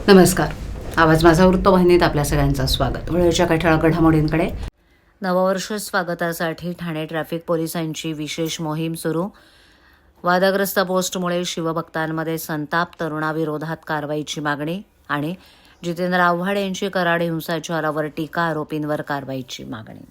नमस्कार. आवाज माझा वृत्तवाहिनीत आपल्या सगळ्यांचं स्वागत. वेळेच्या काही ठळक घडामोडींकडे. नववर्ष स्वागतासाठी ठाणे ट्रॅफिक पोलिसांची विशेष मोहीम सुरू. वादग्रस्त पोस्टमुळे शिवभक्तांमध्ये संताप, तरुणाविरोधात कारवाईची मागणी आणि जितेंद्र आव्हाड यांची कराड हिंसाचारावर टीका, आरोपींवर कारवाईची मागणी.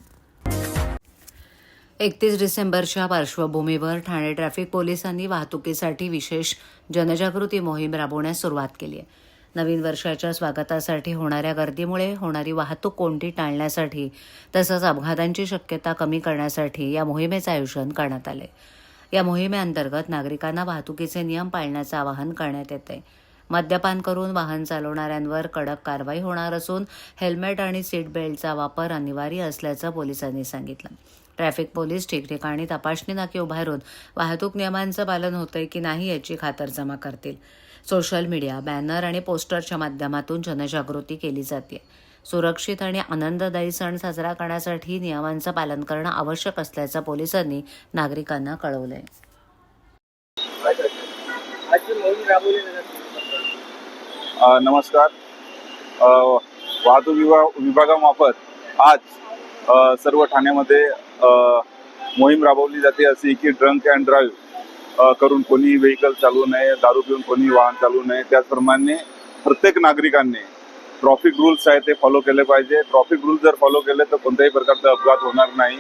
31 डिसेंबरच्या पार्श्वभूमीवर ठाणे ट्रॅफिक पोलिसांनी वाहतुकीसाठी विशेष जनजागृती मोहीम राबवण्यास सुरुवात केली आहे. नवीन वर्षाच्या स्वागतासाठी होणाऱ्या गर्दीमुळे होणारी वाहतूक कोंडी टाळण्यासाठी तसंच अपघातांची शक्यता कमी करण्यासाठी या मोहिमेचं आयोजन करण्यात आले. या मोहिमेअंतर्गत नागरिकांना वाहतुकीचे नियम पाळण्याचं आवाहन करण्यात येते. मद्यपान करून वाहन चालवणाऱ्यांवर कडक कारवाई होणार असून हेल्मेट आणि सीट बेल्टचा वापर अनिवार्य असल्याचं पोलिसांनी सांगितलं. ट्रॅफिक पोलीस ठिकठिकाणी तपासणी नाके उभारून वाहतूक नियमांचं पालन होतंय की नाही याची खातरजमा करतील. सोशल मीडिया, बॅनर आणि पोस्टरच्या माध्यमातून जनजागृती केली जाते. सुरक्षित आणि आनंददायी सण साजरा करण्यासाठी नियमांचं पालन करणं आवश्यक असल्याचं पोलिसांनी नागरिकांना कळवलंय. नमस्कार. वाहतूक विभागामार्फत आज सर्व ठाण्यामध्ये मोहीम राबवली जाते. अशी की ड्रंक अँड ड्राईव्ह करून कोणी व्हेकल चालवू नये, दारू पिऊन कोणी वाहन चालवू नये. त्याचप्रमाणे प्रत्येक नागरिकांनी ट्रॅफिक रूल्स आहे ते फॉलो केले पाहिजे. ट्रॅफिक रूल्स जर फॉलो केले तर कोणत्याही प्रकारचा अपघात होणार नाही.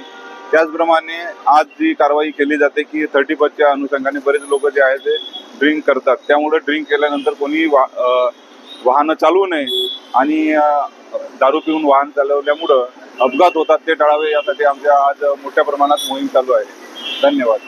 त्याचप्रमाणे आज जी कारवाई केली जाते की 30% अनुषंगाने बरेच लोक जे आहे ते ड्रिंक करतात. त्यामुळे ड्रिंक केल्यानंतर कोणी वाहनं चालवू नये आणि दारू पिऊन वाहन चालवल्यामुळं अपघात होतात ते टाळावे यासाठी आमच्या आज मोठ्या प्रमाणात मोहीम चालू आहे. धन्यवाद.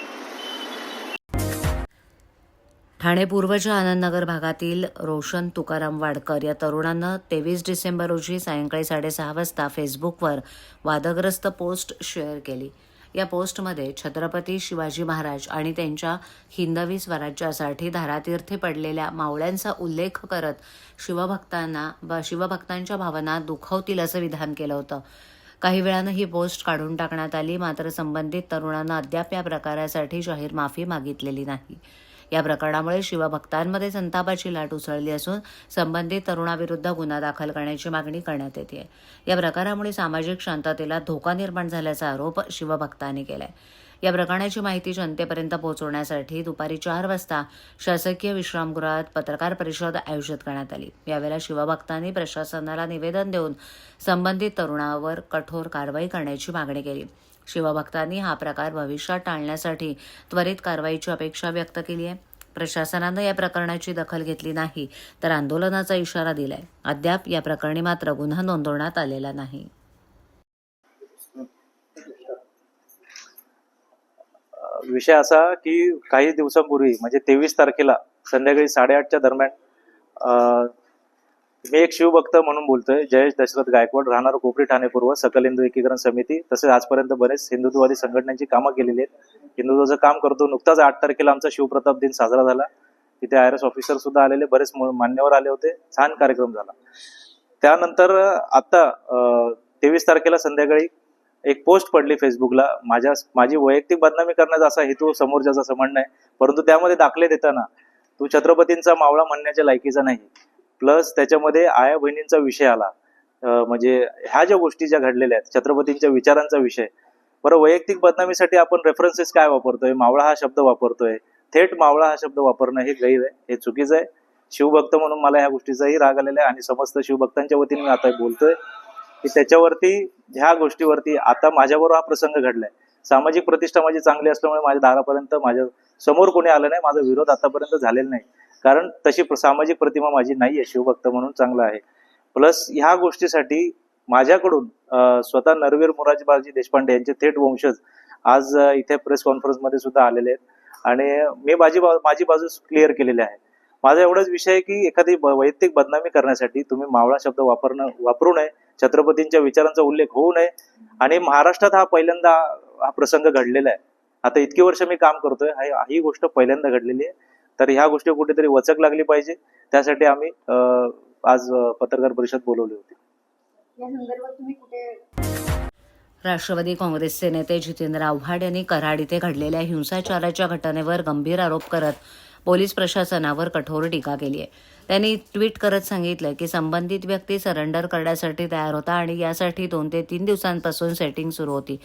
ठाणे पूर्वच्या आनंदनगर भागातील रोशन तुकाराम वाडकर या तरुणानं 23 डिसेंबर रोजी सायंकाळी 6:30 वाजता फेसबुकवर वादग्रस्त पोस्ट शेअर केली. या पोस्टमध्ये छत्रपती शिवाजी महाराज आणि त्यांच्या हिंदवी स्वराज्यासाठी धारातीर्थी पडलेल्या मावळ्यांचा उल्लेख करत शिवभक्तांच्या भावना दुखावतील असं विधान केलं होतं. काही वेळानं ही पोस्ट काढून टाकण्यात आली, मात्र संबंधित तरुणानं अद्याप या प्रकारासाठी जाहीर माफी मागितलेली नाही. या प्रकरणामुळे शिवभक्तांमध्ये संतापाची लाट उसळली असून संबंधित तरुणाविरुद्ध गुन्हा दाखल करण्याची मागणी करण्यात येते. या प्रकारामुळे सामाजिक शांततेला धोका निर्माण झाल्याचा आरोप शिवभक्तांनी केलाय. या प्रकरणाची माहिती जनतेपर्यंत पोहोचवण्यासाठी दुपारी 4 वाजता शासकीय विश्रामगृहात पत्रकार परिषद आयोजित करण्यात आली. यावेळेला शिवभक्तांनी प्रशासनाला निवेदन देऊन संबंधित तरुणावर कठोर कारवाई करण्याची मागणी केली. शिवभक्तांनी हा प्रकार भविष्यात टाळण्यासाठी त्वरित कारवाईची अपेक्षा व्यक्त केली आहे. प्रशासनानं या प्रकरणाची दखल घेतली नाही तर आंदोलनाचा इशारा दिलाय. अद्याप या प्रकरणी मात्र गुन्हा नोंदवण्यात आलेला नाही. विषय असा की काही दिवसांपूर्वी म्हणजे 23 तारखेला संध्याकाळी 8:30च्या दरम्यान मी एक शिवभक्त म्हणून बोलतोय, जयेश दशरथ गायकवाड, राहणार कोपरी, ठाणे पूर्व, सकल हिंदू एकीकरण समिती. तसेच आजपर्यंत बरेच हिंदुत्ववादी संघटनांची कामं केलेली आहेत. हिंदुत्वाचं काम करतो. नुकताच 8 तारखेला आमचा शिवप्रताप दिन साजरा झाला. तिथे IRS ऑफिसर सुद्धा आलेले, बरेच मान्यवर आले होते. छान कार्यक्रम झाला. त्यानंतर आता 23 तारखेला संध्याकाळी एक पोस्ट पडली फेसबुकला. माझी वैयक्तिक बदनामी करण्याचा असा हेतू समोरच्याचा असं म्हणणं आहे, परंतु त्यामध्ये दाखले देताना तू छत्रपतींचा मावळा म्हणण्याच्या लायकीचा नाही. प्लस त्याच्यामध्ये आया बहिणींचा विषय आला. म्हणजे ह्या ज्या गोष्टी ज्या घडलेल्या आहेत, छत्रपतींच्या विचारांचा विषय. बरं, वैयक्तिक बदनामीसाठी आपण रेफरन्सेस काय वापरतोय? मावळा हा शब्द वापरतोय. थेट मावळा हा शब्द वापरणं हे गैर आहे, हे चुकीचं आहे. शिवभक्त म्हणून मला ह्या गोष्टीचाही राग आलेला आहे आणि समस्त शिवभक्तांच्या वतीने मी आता बोलतोय की त्याच्यावरती, ह्या गोष्टीवरती आता माझ्याबरोबर हा प्रसंग घडलाय. सामाजिक प्रतिष्ठा माझी चांगली असल्यामुळे माझ्या दारापर्यंत, माझ्या समोर कोणी आलं नाही. माझा विरोध आतापर्यंत झालेला नाही, कारण तशी सामाजिक प्रतिमा माझी नाहीये. शिवभक्त म्हणून चांगला आहे. प्लस ह्या गोष्टीसाठी माझ्याकडून स्वतः नरवीर मोरारजी देशपांडे यांचे थेट वंशज आज इथे प्रेस कॉन्फरन्समध्ये सुद्धा आलेले आहेत आणि मी माझी बाजू क्लिअर केलेली आहे. माझा एवढाच विषय आहे की एखादी वैयक्तिक बदनामी करण्यासाठी तुम्ही मावळा शब्द वापरू नये. छत्रपतींच्या विचारांचा उल्लेख होऊ नये. आणि महाराष्ट्रात हा पहिल्यांदा हा प्रसंग घडलेला आहे. आता इतकी वर्ष मी काम करतोय, ही गोष्ट पहिल्यांदा घडलेली आहे. तर ह्या गोष्टी कुठेतरी वचक लागली पाहिजे, त्यासाठी आम्ही आज पत्रकार परिषद बोलवली होती. राष्ट्रवादी काँग्रेसचे नेते जितेंद्र आव्हाड यांनी कराड इथे घडलेल्या हिंसाचाराच्या घटनेवर गंभीर आरोप करत पोलीस प्रशासनावर कठोर टीका केली आहे. त्यांनी ट्विट करत सांगितलं की संबंधित व्यक्ती सरेंडर करण्यासाठी तयार होता आणि यासाठी 2 ते 3 दिवसांपासून सेटिंग सुरू होती.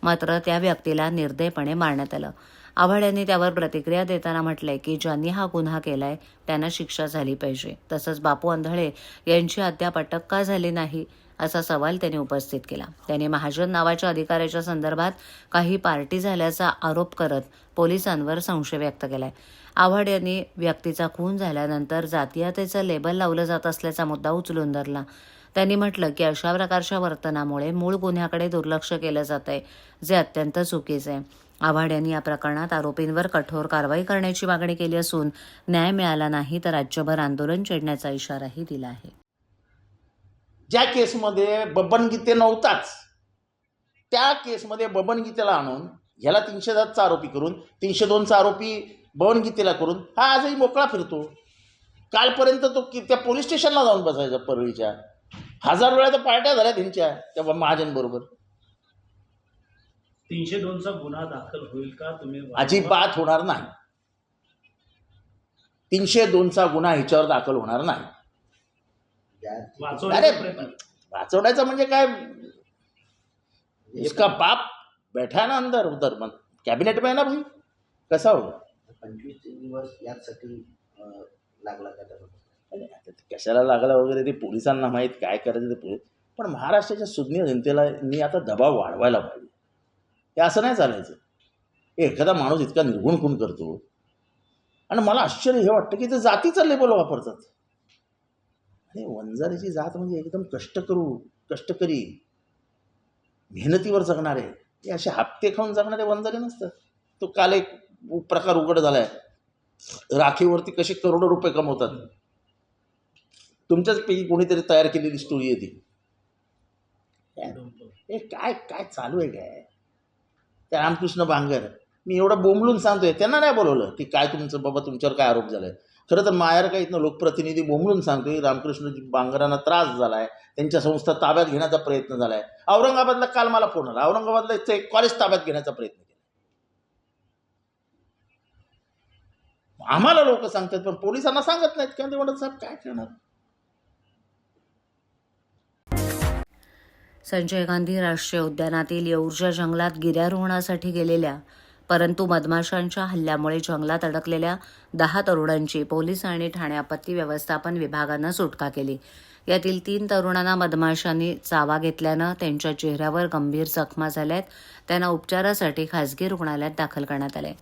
मात्र त्या व्यक्तीला निर्दयपणे मारण्यात आलं. आव्हाड यांनी त्यावर प्रतिक्रिया देताना म्हटलंय की ज्यांनी हा गुन्हा केलाय त्यांना शिक्षा झाली पाहिजे. तसंच बापू आंधळे यांची अद्याप अटक का झाली नाही असा सवाल त्यांनी उपस्थित केला. त्यांनी महाजन नावाच्या अधिकाऱ्याच्या संदर्भात काही पार्टी झाल्याचा आरोप करत पोलिसांवर संशय व्यक्त केलाय. आव्हाड यांनी व्यक्तीचा खून झाल्यानंतर जातीयतेचं लेबल लावलं जात असल्याचा मुद्दा उचलून धरला. त्यांनी म्हटलं की अशा प्रकारच्या वर्तनामुळे मूळ गुन्ह्याकडे दुर्लक्ष केलं जात आहे, जे अत्यंत चुकीचं आहे. आव्हाड यांनी या प्रकरणात आरोपींवर कठोर कारवाई करण्याची मागणी केली असून न्याय मिळाला नाही तर राज्यभर आंदोलन छेडण्याचा इशाराही दिला आहे. ज्या केसमध्ये बबन गीते नव्हताच त्या केसमध्ये बबन गीतेला आणून ह्याला 307चा आरोपी करून 302चा आरोपी बबन गीतेला करून हा आजही मोकळा फिरतो. कालपर्यंत तो त्या पोलीस स्टेशनला जाऊन बसायचा परळीच्या. 1000 वेळा तर पार्ट्या झाल्या त्यांच्या त्या महाजनबरोबर. 302चा गुन्हा दाखल होईल का? तुम्ही अजिबात होणार नाही. 302चा गुन्हा ह्याच्यावर दाखल होणार नाही. अरे वाचवण्याचा म्हणजे काय, इसका बाप बैठा ना अंदर उधर मग कॅबिनेट में ना भाई, कसा होगा? 25 दिवस यासाठी लागला का त्याला? कशाला लागला वगैरे ते पोलिसांना माहीत, काय करायचं ते पोलीस. पण महाराष्ट्राच्या सुज्ञ जनतेला आता दबाव वाढवायला पाहिजे. हे असं नाही चालायचं. एखादा माणूस इतका निर्गुण खून करतो आणि मला आश्चर्य हे वाटतं की ते जातीचं लेबल वापरतात. आणि वंजारीची जात म्हणजे एकदम कष्टकरी मेहनतीवर जगणारे, हे असे हप्ते खाऊन जगणारे वंजारी नसतात. तो काल एक प्रकार उघड झाला आहे, राखीवरती कसे करोडो रुपये कमवतात. तुमच्याचपैकी कोणीतरी तयार केलेली स्टोरी आहे ती. हे काय काय चालू आहे काय? त्या रामकृष्ण बांगर, मी एवढं बोंबलून सांगतोय, त्यांना नाही बोलवलं की काय तुमचं बाबा तुमच्यावर काय आरोप झालाय. खरं तर मायार का इथनं लोकप्रतिनिधी बोंबलून सांगतोय रामकृष्ण बांगरांना त्रास झाला आहे, त्यांच्या संस्था ताब्यात घेण्याचा प्रयत्न झाला आहे. औरंगाबादला काल मला फोन आला, औरंगाबादला इथं एक कॉलेज ताब्यात घेण्याचा प्रयत्न केला. आम्हाला लोक सांगतात पण पोलिसांना सांगत नाहीत. का ते म्हणत साहेब काय करणार? संजय गांधी राष्ट्रीय उद्यानातील येऊरच्या जंगलात गिर्यारोहणासाठी गेलेल्या परंतु मधमाशांच्या हल्ल्यामुळे जंगलात अडकलेल्या 10 तरुणांची पोलीस आणि ठाणे आपत्ती व्यवस्थापन विभागानं सुटका केली. यातील 3 तरुणांना मधमाशांनी चावा घेतल्यानं त्यांच्या चेहऱ्यावर गंभीर जखमा झाल्यात. त्यांना उपचारासाठी खासगी रुग्णालयात दाखल करण्यात आले.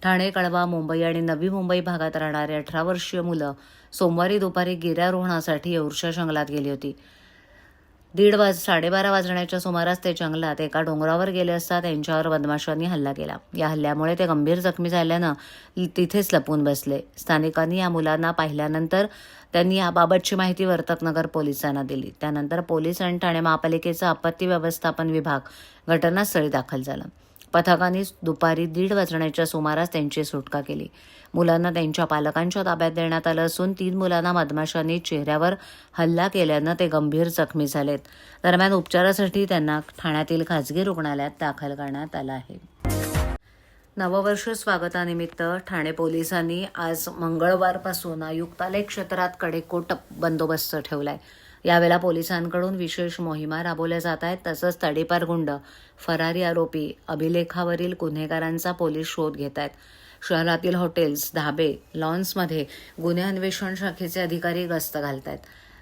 ठाणे, कळवा, मुंबई आणि नवी मुंबई भागात राहणारी 18 वर्षीय मुलं सोमवारी दुपारी गिर्यारोहणासाठी येऊरच्या जंगलात गेली होती. 12:30 वाजण्याच्या सुमारास ते जंगलात एका डोंगरावर गेले असता त्यांच्यावर मधमाशांनी हल्ला केला. या हल्ल्यामुळे ते गंभीर जखमी झाल्यानं तिथेच लपून बसले. स्थानिकांनी या मुलांना पाहिल्यानंतर त्यांनी याबाबतची माहिती वर्तकनगर पोलिसांना दिली. त्यानंतर पोलीस आणि ठाणे महापालिकेचा आपत्ती व्यवस्थापन विभाग घटनास्थळी दाखल झाला. पथकाने दुपारी 1:30 वाजण्याच्या सुमारास त्यांची सुटका केली. मुलांना त्यांच्या पालकांच्या ताब्यात देण्यात आलं असून 3 मुलांना मधमाशांनी चेहऱ्यावर हल्ला केल्यानं ते गंभीर जखमी झालेत. दरम्यान उपचारासाठी त्यांना ठाण्यातील खासगी रुग्णालयात दाखल करण्यात आलं आहे. नववर्ष स्वागतानिमित्त ठाणे पोलिसांनी आज मंगळवारपासून आयुक्तालय क्षेत्रात कडेकोट बंदोबस्त ठेवलाय. यावेळेला पोलिसांकडून विशेष मोहिमा राबवल्या जात आहेत. तसंच तडीपार गुंड, फरारी आरोपी, अभिलेखावरील गुन्हेगारांचा पोलीस शोध घेत आहेत. शहरातील हॉटेल्स, धाबे, लॉन्समध्ये गुन्हे अन्वेषण शाखेचे अधिकारी गस्त घालत आहेत.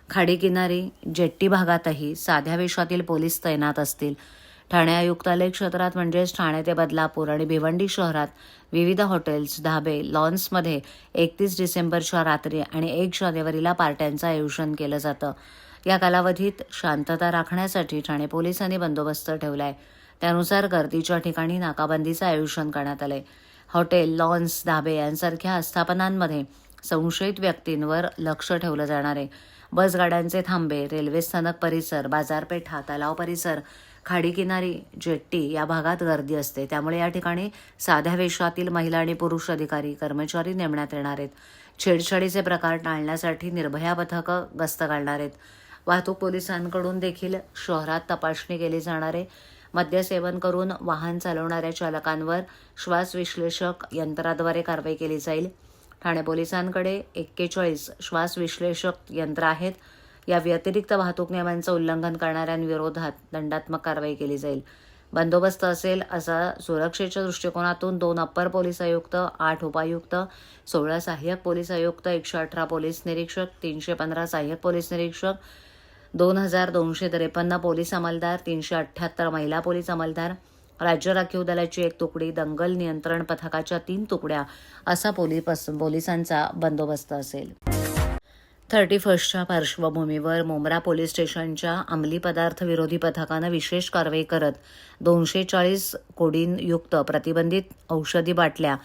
खाडी किनारी, जेट्टी भागातही साध्या वेशातील पोलीस तैनात असतील. ठाणे आयुक्तालय क्षेत्रात म्हणजेच ठाणे ते बदलापूर आणि भिवंडी शहरात विविध हॉटेल्स, धाबे, लॉन्समध्ये 31 डिसेंबरच्या रात्री आणि 1 जानेवारीला पार्ट्यांचं आयोजन केलं जातं. या कालावधीत शांतता राखण्यासाठी ठाणे पोलिसांनी बंदोबस्त ठेवलाय. त्यानुसार गर्दीच्या ठिकाणी नाकाबंदीचं आयोजन करण्यात आलंय. हॉटेल, लॉन्स, धाबे यांसारख्या आस्थापनांमध्ये संशयित व्यक्तींवर लक्ष ठेवलं जाणार आहे. बसगाड्यांचे थांबे, रेल्वे स्थानक परिसर, बाजारपेठा, तलाव परिसर, खाडी किनारी, जेट्टी या भागात गर्दी असते. त्यामुळे या ठिकाणी साध्या वेशातील महिला आणि पुरुष अधिकारी, कर्मचारी नेमण्यात येणार आहेत. छेडछाडीचे प्रकार टाळण्यासाठी निर्भया पथकं गस्त घालणार आहेत. वाहतूक पोलिसांकडून देखील शहरात तपासणी केली जाणार आहे. मद्यसेवन करून वाहन चालवणाऱ्या चालकांवर श्वास विश्लेषक यंत्राद्वारे कारवाई केली जाईल. ठाणे पोलिसांकडे 41 श्वास विश्लेषक यंत्र आहेत. या व्यतिरिक्त वाहतूक नियमांचं उल्लंघन करणाऱ्यांविरोधात दंडात्मक कारवाई केली जाईल. बंदोबस्त असेल असा सुरक्षेच्या दृष्टिकोनातून 2 अप्पर पोलीस आयुक्त, 8 उपायुक्त, 16 सहाय्यक पोलीस आयुक्त, 118 पोलीस निरीक्षक, 315 सहाय्यक पोलीस निरीक्षक, 2253 पोलीस अंमलदार, 378 महिला पोलीस अंमलदार, राज्य राखीव दलाची 1 तुकडी, दंगल नियंत्रण पथकाच्या 3 तुकड्या असा पोलिसांचा बंदोबस्त असेल. 31च्या पार्श्वभूमीवर मुंब्रा पोलीस स्टेशनच्या अंमली पदार्थ विरोधी पथकानं विशेष कारवाई करत 240 कोडीनयुक्त प्रतिबंधित औषधी बाटल्या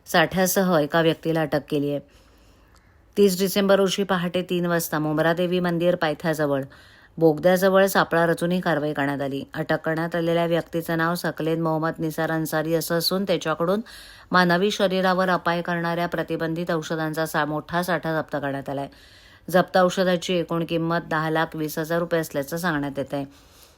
साठ्यासह एका व्यक्तीला अटक केली आहे. 30 डिसेंबर रोजी पहाटे 3 वाजता मुंब्रा देवी मंदिर पायथ्याजवळ बोगद्याजवळ सापळा रचून ही कारवाई करण्यात आली. अटक करण्यात आलेल्या व्यक्तीचं नाव सकलेन मोहम्मद निसार अन्सारी असं असून त्याच्याकडून मानवी शरीरावर अपाय करणाऱ्या प्रतिबंधित औषधांचा मोठा साठा जप्त करण्यात आला आहे. जप्त औषधाची एकूण किंमत 10,20,000 रुपये असल्याचं सांगण्यात येत आहे.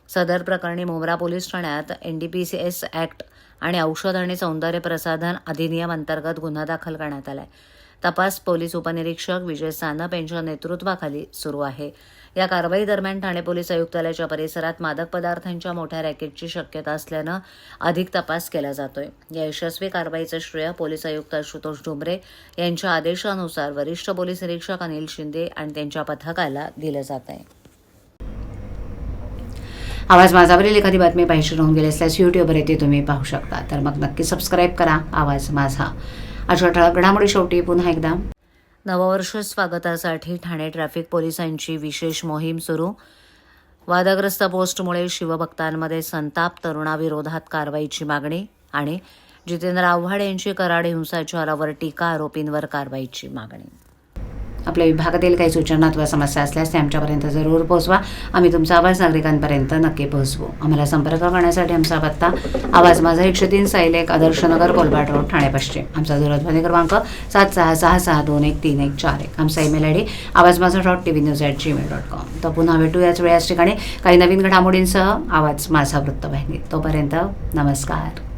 सदर प्रकरणी मुंब्रा पोलीस ठाण्यात NDPS ॲक्ट आणि औषध आणि सौंदर्य प्रसाधन अधिनियम अंतर्गत गुन्हा दाखल करण्यात आला आहे. तपास पोलीस उपनिरीक्षक विजय सानप यांच्या नेतृत्वाखाली सुरू आहे. या कारवाई दरम्यान ठाणे पोलीस आयुक्तालयाच्या परिसरात मादक पदार्थांच्या मोठ्या रॅकेटची शक्यता असल्यानं अधिक तपास केला जातोय. या यशस्वी कारवाईचं श्रेय पोलीस आयुक्त आशुतोष डुमरे यांच्या आदेशानुसार वरिष्ठ पोलीस निरीक्षक अनिल शिंदे आणि त्यांच्या पथकाला दिलं जात आहे. आवाज माझावरील एखादी बातमी पाहिजे राहून गेली असल्यास यूट्यूबवर येते तुम्ही पाहू शकता. तर मग नक्की सबस्क्राईब करा आवाज माझा. अशा ठळक घडामोडी शेवटी पुन्हा एकदा नववर्ष स्वागतासाठी ठाणे ट्रॅफिक पोलिसांची विशेष मोहीम सुरू. वादग्रस्त पोस्टमुळे शिवभक्तांमध्ये संताप, तरुणाविरोधात कारवाईची मागणी आणि जितेंद्र आव्हाड यांची कराड हिंसाचारावर टीका, आरोपींवर कारवाईची मागणी. आपल्या विभागातील काही सूचना अथवा समस्या असल्यास ते आमच्यापर्यंत जरूर पोहोचवा. आम्ही तुमचा आवाज नागरिकांपर्यंत नक्की पोहोचवू. आम्हाला संपर्क करण्यासाठी आमचा पत्ता आवाज माझा 103 सायलेक आदर्शनगर कोलबाड रोड ठाणे पश्चिम. आमचा दूरध्वनी क्रमांक 7666213141. आमचा ईमेल ID avazmaza.tvnews@gmail.com. तर पुन्हा भेटू याच वेळाच ठिकाणी काही नवीन घडामोडींसह आवाज माझा वृत्तवाहिनी. तोपर्यंत नमस्कार.